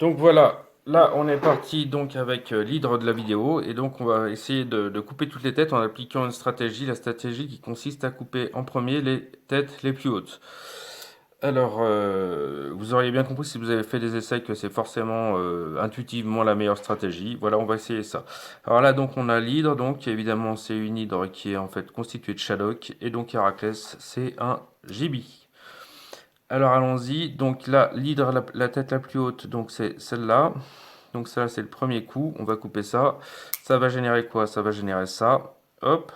Donc voilà, là on est parti donc avec l'hydre de la vidéo et donc on va essayer de couper toutes les têtes en appliquant une stratégie, la stratégie qui consiste à couper en premier les têtes les plus hautes. Alors, vous auriez bien compris si vous avez fait des essais que c'est forcément intuitivement la meilleure stratégie. Voilà, on va essayer ça. Alors là donc on a l'hydre, donc évidemment c'est une hydre qui est en fait constituée de Shadok et donc Héraclès c'est un Gibi. Alors allons-y. Donc là, l'hydre, la tête la plus haute, donc c'est celle-là. Donc ça, c'est le premier coup. On va couper ça. Ça va générer quoi? Ça va générer ça. Hop.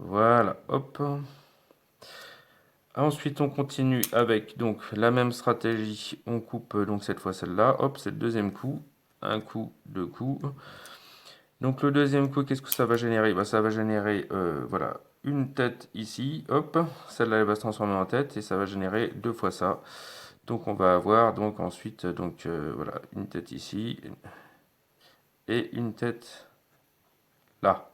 Voilà. Hop. Ensuite, on continue avec donc la même stratégie. On coupe donc cette fois celle-là. Hop, c'est le deuxième coup. Un coup, deux coups. Donc le deuxième coup, qu'est-ce que ça va générer? Bah, ça va générer voilà, une tête ici. Hop. Celle-là, elle va se transformer en tête et ça va générer deux fois ça. Donc on va avoir donc ensuite donc voilà une tête ici et une tête là.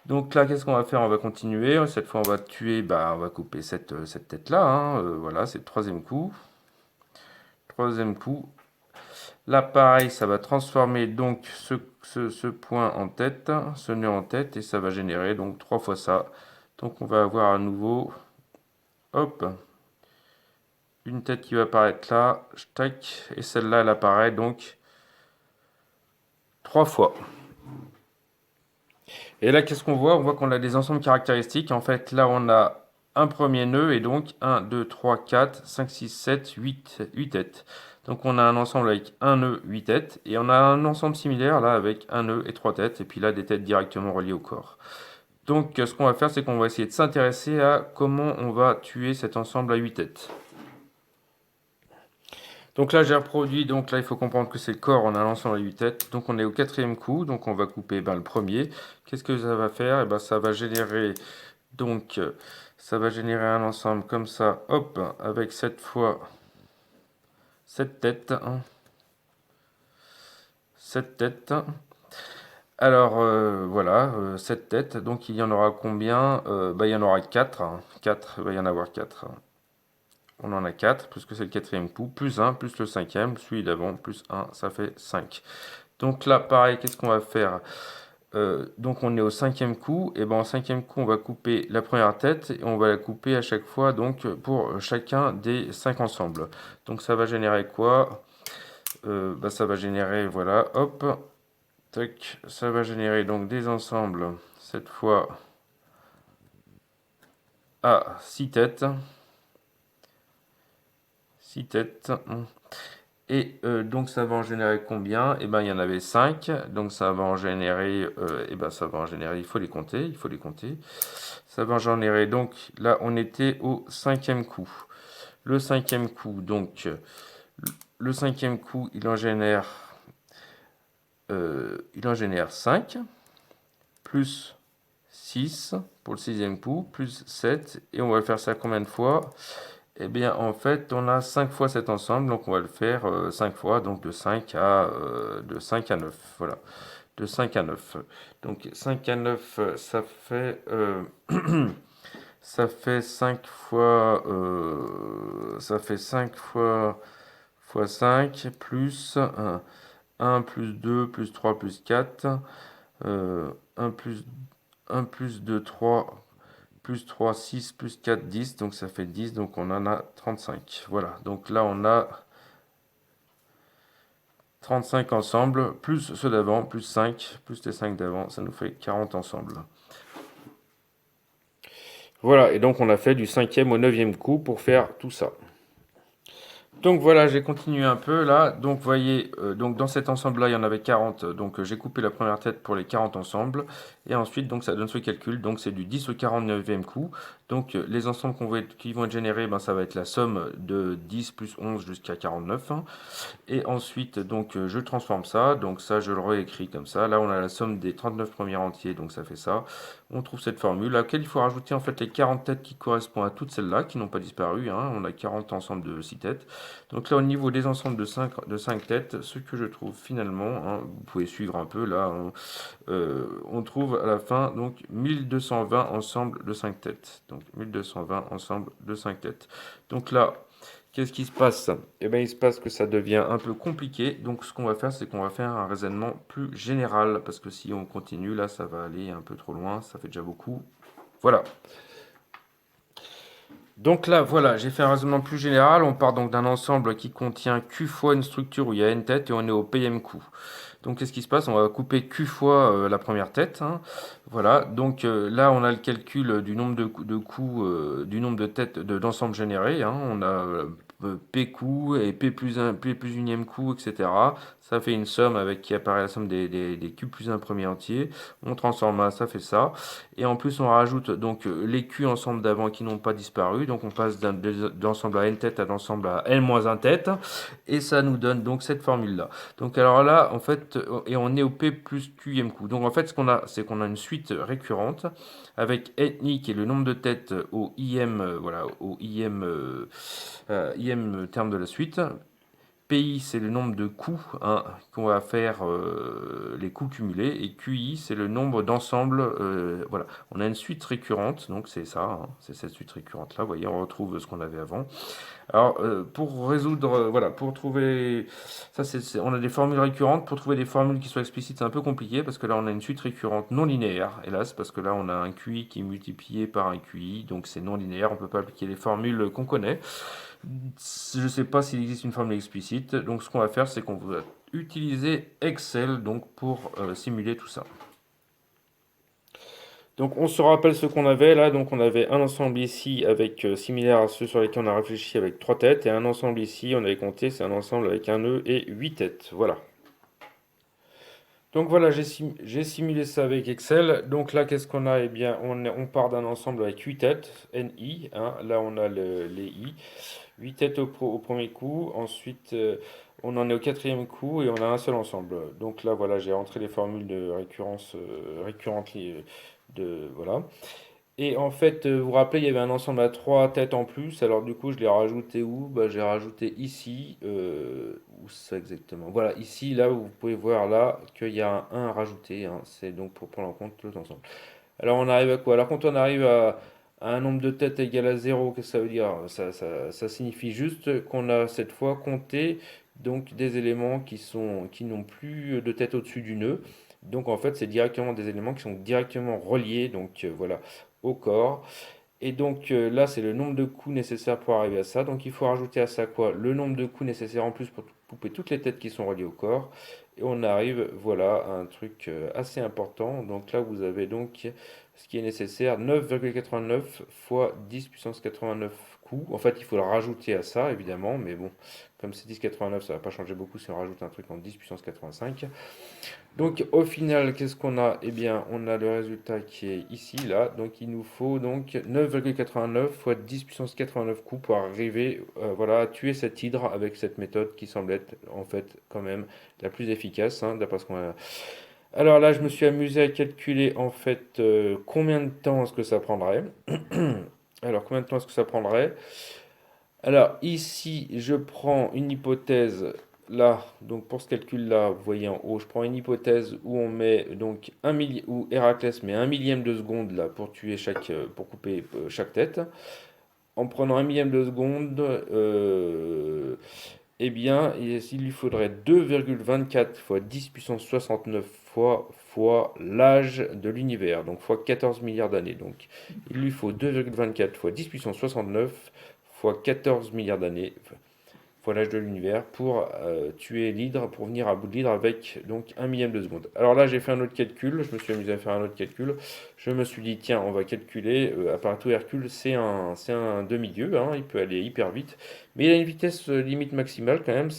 Donc là qu'est-ce qu'on va faire? On va continuer. Cette fois on va tuer, bah on va couper cette tête là. Hein. Voilà, c'est le troisième coup. Troisième coup. Là pareil, ça va transformer donc ce point en tête, ce nœud en tête et ça va générer donc trois fois ça. Donc on va avoir à nouveau, hop, une tête qui va apparaître là, tac, et celle-là elle apparaît donc trois fois. Et là, qu'est-ce qu'on voit? On voit qu'on a des ensembles caractéristiques. En fait, là, on a un premier nœud et donc 1, 2, 3, 4, 5, 6, 7, 8 têtes. Donc on a un ensemble avec un nœud, 8 têtes. Et on a un ensemble similaire là avec un nœud et 3 têtes. Et puis là, des têtes directement reliées au corps. Donc ce qu'on va faire, c'est qu'on va essayer de s'intéresser à comment on va tuer cet ensemble à 8 têtes. Donc là, j'ai reproduit. Donc là, il faut comprendre que c'est le corps. On a l'ensemble à 8 têtes. Donc on est au quatrième coup. Donc on va couper le premier. Qu'est-ce que ça va faire? Et ben, ça va générer. Donc, ça va générer un ensemble comme ça, hop, avec cette fois cette tête, hein, cette tête. Alors, voilà, cette tête. Donc, il y en aura combien? Bah, il y en aura 4. 4, il va y en avoir 4. On en a 4, puisque c'est le quatrième coup, plus un plus le cinquième, celui d'avant, plus un ça fait 5. Donc là, pareil, qu'est-ce qu'on va faire? Donc on est au cinquième coup, et ben au cinquième coup on va couper la première tête et on va la couper à chaque fois donc pour chacun des 5 ensembles. Donc ça va générer quoi? Bah, ça va générer, voilà, hop, tac, ça va générer donc des ensembles, cette fois à 6 têtes, 6 têtes. Et donc ça va en générer combien? Et ben il y en avait 5, donc ça va en générer, et ben ça va en générer, il faut les compter, il faut les compter. Ça va en générer, donc là on était au cinquième coup. Le cinquième coup, donc le cinquième coup il en génère 5, plus 6 pour le sixième coup, plus 7, et on va faire ça combien de fois? Eh bien, en fait, on a 5 fois cet ensemble, donc on va le faire 5 fois, donc de 5 à 9. Voilà, de 5 à 9. Donc 5 à 9, ça fait 5 fois, ça fait 5 fois 5, plus 1 plus 2 plus 3 plus 4, 1 plus, 1 plus 2, 3, plus 3, 6, plus 4, 10, donc ça fait 10, donc on en a 35. Voilà, donc là on a 35 ensemble, plus ceux d'avant, plus 5, plus les 5 d'avant, ça nous fait 40 ensemble. Voilà, et donc on a fait du cinquième au neuvième coup pour faire tout ça. Donc voilà, j'ai continué un peu là. Donc vous voyez, donc dans cet ensemble-là, il y en avait 40. Donc j'ai coupé la première tête pour les 40 ensembles. Et ensuite, donc ça donne ce calcul. Donc c'est du 10 au 49e coup. Donc les ensembles qui vont être générés, ben, ça va être la somme de 10 plus 11 jusqu'à 49. Hein. Et ensuite, donc je transforme ça. Donc ça, je le réécris comme ça. Là, on a la somme des 39 premiers entiers. Donc ça fait ça. On trouve cette formule à laquelle il faut rajouter en fait les 40 têtes qui correspondent à toutes celles-là, qui n'ont pas disparu. Hein. On a 40 ensembles de 6 têtes. Donc là, au niveau des ensembles de 5 têtes, ce que je trouve finalement, hein, vous pouvez suivre un peu là, hein, on trouve à la fin donc 1220 ensembles de 5 têtes. Donc 1220 ensembles de 5 têtes. Donc là, qu'est-ce qui se passe? Eh bien, il se passe que ça devient un peu compliqué. Donc, ce qu'on va faire, c'est qu'on va faire un raisonnement plus général. Parce que si on continue, là, ça va aller un peu trop loin. Ça fait déjà beaucoup. Voilà. Donc là, voilà, j'ai fait un raisonnement plus général. On part donc d'un ensemble qui contient Q fois une structure où il y a n têtes et on est au PM Q. Donc qu'est-ce qui se passe? On va couper Q fois la première tête, hein. Voilà, donc là on a le calcul du nombre de coups, du nombre de têtes d'ensemble générés, hein. On a PQ et P plus unième coup, etc. Ça fait une somme avec qui apparaît la somme des Q plus un premier entier. On transforme ça fait ça. Et en plus, on rajoute donc les Q ensemble d'avant qui n'ont pas disparu. Donc on passe d'ensemble à n tête à l'ensemble à n-1 tête. Et ça nous donne donc cette formule-là. Donc alors là, en fait, et on est au P plus Qm coup. Donc en fait, ce qu'on a, c'est qu'on a une suite récurrente avec ni qui est le nombre de têtes au IM, voilà, au IM, IM terme de la suite. PI, c'est le nombre de coups, hein, qu'on va faire, les coups cumulés, et QI, c'est le nombre d'ensembles. Voilà, on a une suite récurrente, donc c'est ça, hein, c'est cette suite récurrente-là. Vous voyez, on retrouve ce qu'on avait avant. Alors, pour résoudre, voilà, pour trouver, ça on a des formules récurrentes. Pour trouver des formules qui soient explicites, c'est un peu compliqué, parce que là, on a une suite récurrente non linéaire, hélas, parce que là, on a un QI qui est multiplié par un QI, donc c'est non linéaire, on ne peut pas appliquer les formules qu'on connaît. Je ne sais pas s'il existe une formule explicite, donc ce qu'on va faire, c'est qu'on va utiliser Excel donc, pour simuler tout ça. Donc on se rappelle ce qu'on avait là, donc on avait un ensemble ici avec similaire à ceux sur lesquels on a réfléchi avec 3 têtes, et un ensemble ici, on avait compté, c'est un ensemble avec un nœud et 8 têtes, voilà. Donc voilà, j'ai simulé ça avec Excel. Donc là, qu'est-ce qu'on a? Eh bien, on part d'un ensemble avec 8 têtes, NI, hein. Là on a les I. 8 têtes au premier coup, ensuite on en est au quatrième coup et on a un seul ensemble. Donc là voilà, j'ai rentré les formules de récurrence récurrentes voilà. Et en fait, vous vous rappelez, il y avait un ensemble à 3 têtes en plus. Alors du coup, je l'ai rajouté où? Bah, j'ai rajouté ici. Où ça exactement? Voilà, ici, là, où vous pouvez voir là qu'il y a un 1 à rajouter, hein. C'est donc pour prendre en compte tout l'ensemble. Alors on arrive à quoi? Alors quand on arrive à un nombre de têtes égal à zéro, qu'est-ce que ça veut dire? Ça signifie juste qu'on a cette fois compté donc des éléments qui n'ont plus de tête au-dessus du nœud. Donc en fait c'est directement des éléments qui sont directement reliés donc voilà au corps. Et donc là, c'est le nombre de coups nécessaires pour arriver à ça. Donc il faut rajouter à ça quoi? Le nombre de coups nécessaires en plus pour couper toutes les têtes qui sont reliées au corps. Et on arrive, voilà, à un truc assez important. Donc là, vous avez donc ce qui est nécessaire, 9,89 fois 10 puissance 89 coups. En fait, il faut le rajouter à ça, évidemment. Mais bon, comme c'est 10,89, ça va pas changer beaucoup si on rajoute un truc en 10 puissance 85. Donc au final, qu'est-ce qu'on a? Eh bien, on a le résultat qui est ici, là. Donc il nous faut donc 9,89 fois 10 puissance 89 coups pour arriver voilà, à tuer cette hydre avec cette méthode qui semble être en fait quand même la plus efficace, hein, d'après ce qu'on a. Alors là, je me suis amusé à calculer en fait combien de temps est-ce que ça prendrait. Alors combien de temps est-ce que ça prendrait? Alors ici, je prends une hypothèse là, donc pour ce calcul-là, vous voyez en haut, je prends une hypothèse où on met donc où Héraclès met un millième de seconde là pour tuer pour couper chaque tête. En prenant un millième de seconde, eh bien, il lui faudrait 2,24 fois 10 puissance 69 fois l'âge de l'univers, donc fois 14 milliards d'années. Donc, il lui faut 2,24 fois 10 puissance 69 fois 14 milliards d'années, fois l'âge de l'univers, pour tuer l'hydre, pour venir à bout de l'hydre avec donc un millième de seconde. Alors là, j'ai fait un autre calcul, je me suis amusé à faire un autre calcul. Je me suis dit, tiens, on va calculer, apparaît Hercule, c'est un demi-dieu, hein, il peut aller hyper vite, mais il a une vitesse limite maximale quand même,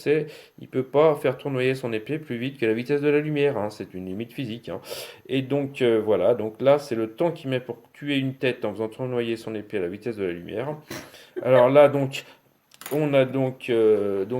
il peut pas faire tournoyer son épée plus vite que la vitesse de la lumière, hein, c'est une limite physique, hein. Et donc voilà, donc là, c'est le temps qu'il met pour tuer une tête en faisant tournoyer son épée à la vitesse de la lumière. Alors là, donc, on a donc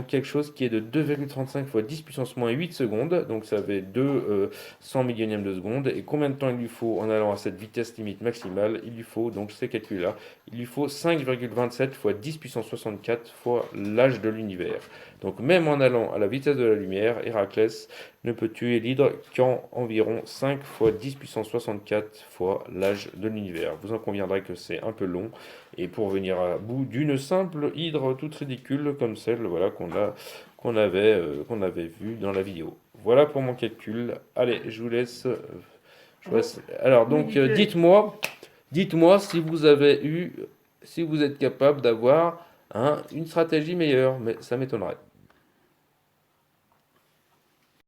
quelque chose qui est de 2,35 fois 10 puissance moins 8 secondes, donc ça fait 2 100 millionièmes de seconde. Et combien de temps il lui faut en allant à cette vitesse limite maximale? Il lui faut, donc ces calculs-là, il lui faut 5,27 fois 10 puissance 64 fois l'âge de l'univers. Donc même en allant à la vitesse de la lumière, Héraclès ne peut tuer l'hydre qu'en environ 5 fois 10 puissance 64 fois l'âge de l'univers. Vous en conviendrez que c'est un peu long, et pour venir à bout d'une simple hydre toute ridicule comme celle voilà, qu'on avait vue dans la vidéo. Voilà pour mon calcul. Allez, je vous laisse. Alors, Oui, donc, nickel. dites-moi si vous avez eu, si vous êtes capable d'avoir une stratégie meilleure, mais ça m'étonnerait.